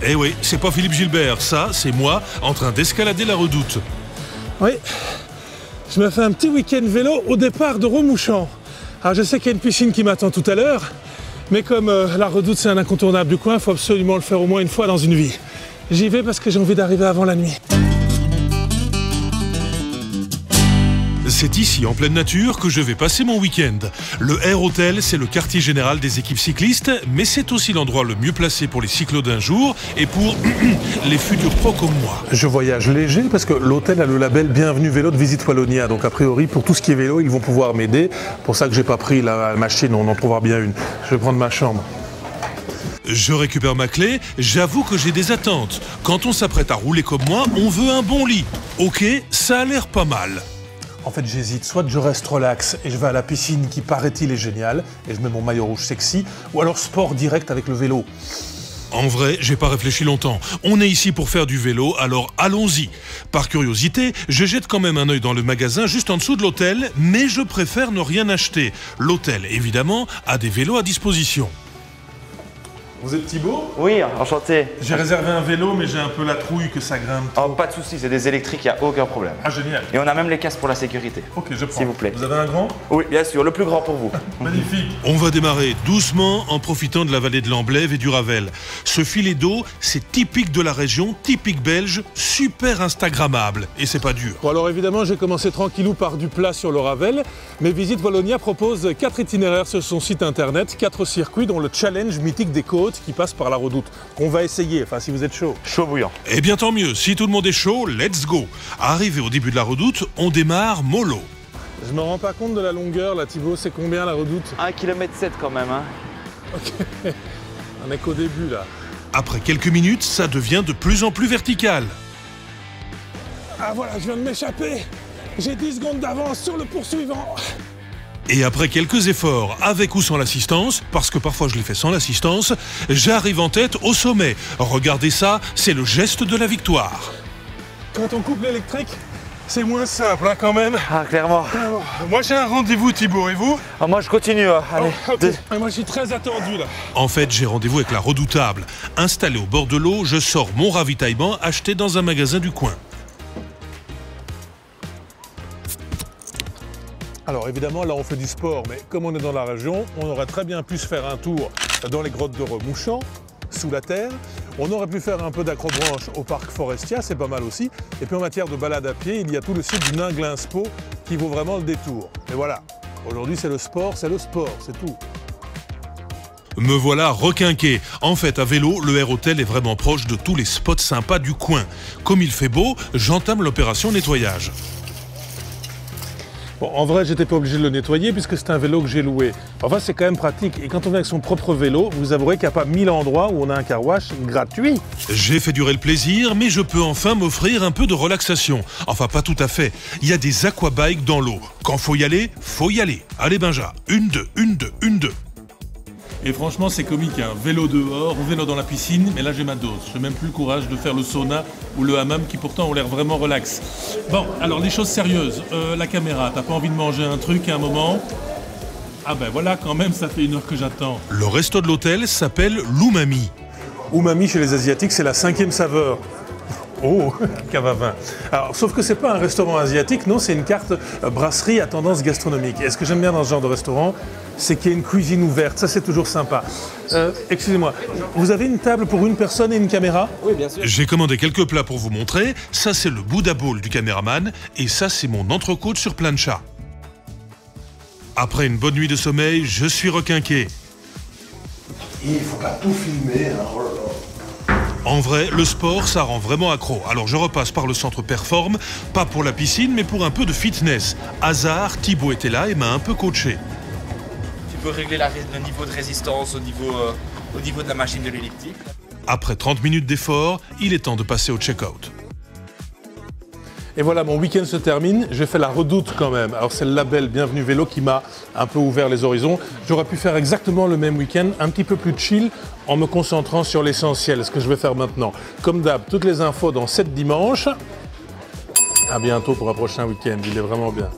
Eh oui, c'est pas Philippe Gilbert, ça, c'est moi en train d'escalader la redoute. Oui, je me fais un petit week-end vélo au départ de Remouchant. Alors je sais qu'il y a une piscine qui m'attend tout à l'heure, mais comme la redoute c'est un incontournable du coin, il faut absolument le faire au moins une fois dans une vie. J'y vais parce que j'ai envie d'arriver avant la nuit. C'est ici, en pleine nature, que je vais passer mon week-end. Le Air Hotel, c'est le quartier général des équipes cyclistes, mais c'est aussi l'endroit le mieux placé pour les cyclos d'un jour et pour les futurs pros comme moi. Je voyage léger parce que l'hôtel a le label Bienvenue Vélo de Visite Wallonia. Donc a priori, pour tout ce qui est vélo, ils vont pouvoir m'aider. Pour ça que j'ai pas pris la machine, on en trouvera bien une. Je vais prendre ma chambre. Je récupère ma clé, j'avoue que j'ai des attentes. Quand on s'apprête à rouler comme moi, on veut un bon lit. Ok, ça a l'air pas mal. En fait, j'hésite. Soit je reste relax et je vais à la piscine qui, paraît-il, est géniale, et je mets mon maillot rouge sexy, ou alors sport direct avec le vélo. En vrai, j'ai pas réfléchi longtemps. On est ici pour faire du vélo, alors allons-y. Par curiosité, je jette quand même un œil dans le magasin juste en dessous de l'hôtel, mais je préfère ne rien acheter. L'hôtel, évidemment, a des vélos à disposition. Vous êtes Thibaut? Oui, enchanté. J'ai réservé un vélo, mais j'ai un peu la trouille que ça grimpe. Oh, pas de soucis, c'est des électriques, il n'y a aucun problème. Ah, génial. Et on a même les casques pour la sécurité. Ok, je prends. S'il vous plaît. Vous avez un grand? Oui, bien sûr, le plus grand pour vous. Magnifique. On va démarrer doucement en profitant de la vallée de l'Amblève et du Ravel. Ce filet d'eau, c'est typique de la région, typique belge, super instagrammable. Et c'est pas dur. Bon, alors évidemment, j'ai commencé tranquillou par du plat sur le Ravel, mais Visite Wallonia propose 4 itinéraires sur son site internet, 4 circuits, dont le challenge mythique des côtes qui passe par la redoute. On va essayer, enfin si vous êtes chaud. Chaud bouillant. Eh bien tant mieux, si tout le monde est chaud, let's go. Arrivé au début de la redoute, on démarre mollo. Je me rends pas compte de la longueur là, Thibaut, c'est combien la redoute? 1,7 km quand même, hein. Ok, on est qu'au début là. Après quelques minutes, ça devient de plus en plus vertical. Ah voilà, je viens de m'échapper. J'ai 10 secondes d'avance sur le poursuivant. Et après quelques efforts, avec ou sans l'assistance, parce que parfois je l'ai fait sans l'assistance, j'arrive en tête au sommet. Regardez ça, c'est le geste de la victoire. Quand on coupe l'électrique, c'est moins simple hein, quand même. Ah, clairement. Alors, moi j'ai un rendez-vous Thibaut, et vous? Ah, moi, je continue. Allez. Oh, ok. Moi je suis très attendu là. En fait, j'ai rendez-vous avec la redoutable. Installé au bord de l'eau, je sors mon ravitaillement acheté dans un magasin du coin. Alors évidemment là on fait du sport, mais comme on est dans la région, on aurait très bien pu se faire un tour dans les grottes de Remouchant, sous la terre. On aurait pu faire un peu d'acrobranche au parc Forestia, c'est pas mal aussi. Et puis en matière de balade à pied, il y a tout le site du Nain-Glinspo qui vaut vraiment le détour. Mais voilà, aujourd'hui c'est le sport, c'est tout. Me voilà requinqué. En fait, à vélo, le Air Hotel est vraiment proche de tous les spots sympas du coin. Comme il fait beau, j'entame l'opération nettoyage. Bon, en vrai, j'étais pas obligé de le nettoyer puisque c'est un vélo que j'ai loué. Enfin, c'est quand même pratique. Et quand on est avec son propre vélo, vous avouerez qu'il n'y a pas 1000 endroits où on a un car wash gratuit. J'ai fait durer le plaisir, mais je peux enfin m'offrir un peu de relaxation. Enfin, pas tout à fait. Il y a des aquabikes dans l'eau. Quand faut y aller, faut y aller. Allez, Benja. 1, 2, 1, 2, 1, 2. Et franchement, c'est comique, hein. Vélo dehors, vélo dans la piscine, mais là j'ai ma dose. Je n'ai même plus le courage de faire le sauna ou le hammam qui pourtant ont l'air vraiment relax. Bon, alors les choses sérieuses. La caméra, t'as pas envie de manger un truc à un moment? Ah ben voilà, quand même, ça fait 1 heure que j'attends. Le resto de l'hôtel s'appelle l'Umami. Umami chez les Asiatiques, c'est la 5e saveur. Oh, cave à vin. Alors, sauf que c'est pas un restaurant asiatique, non, c'est une carte brasserie à tendance gastronomique. Et ce que j'aime bien dans ce genre de restaurant, c'est qu'il y a une cuisine ouverte, ça c'est toujours sympa. Excusez-moi, vous avez une table pour une personne et une caméra? Oui, bien sûr. J'ai commandé quelques plats pour vous montrer. Ça, c'est le Buddha Bowl du caméraman. Et ça, c'est mon entrecôte sur plancha. Après une bonne nuit de sommeil, je suis requinqué. Il faut pas tout filmer, hein. Oh là là. En vrai, le sport, ça rend vraiment accro. Alors je repasse par le centre Perform, pas pour la piscine, mais pour un peu de fitness. Hasard, Thibaut était là et m'a un peu coaché. Tu peux régler le niveau de résistance au niveau de la machine de l'elliptique. Après 30 minutes d'effort, il est temps de passer au check-out. Et voilà, mon week-end se termine. J'ai fait la redoute quand même. Alors c'est le label Bienvenue Vélo qui m'a un peu ouvert les horizons. J'aurais pu faire exactement le même week-end, un petit peu plus chill, en me concentrant sur l'essentiel, ce que je vais faire maintenant. Comme d'hab, toutes les infos dans 7 dimanches. À bientôt pour un prochain week-end, il est vraiment bien.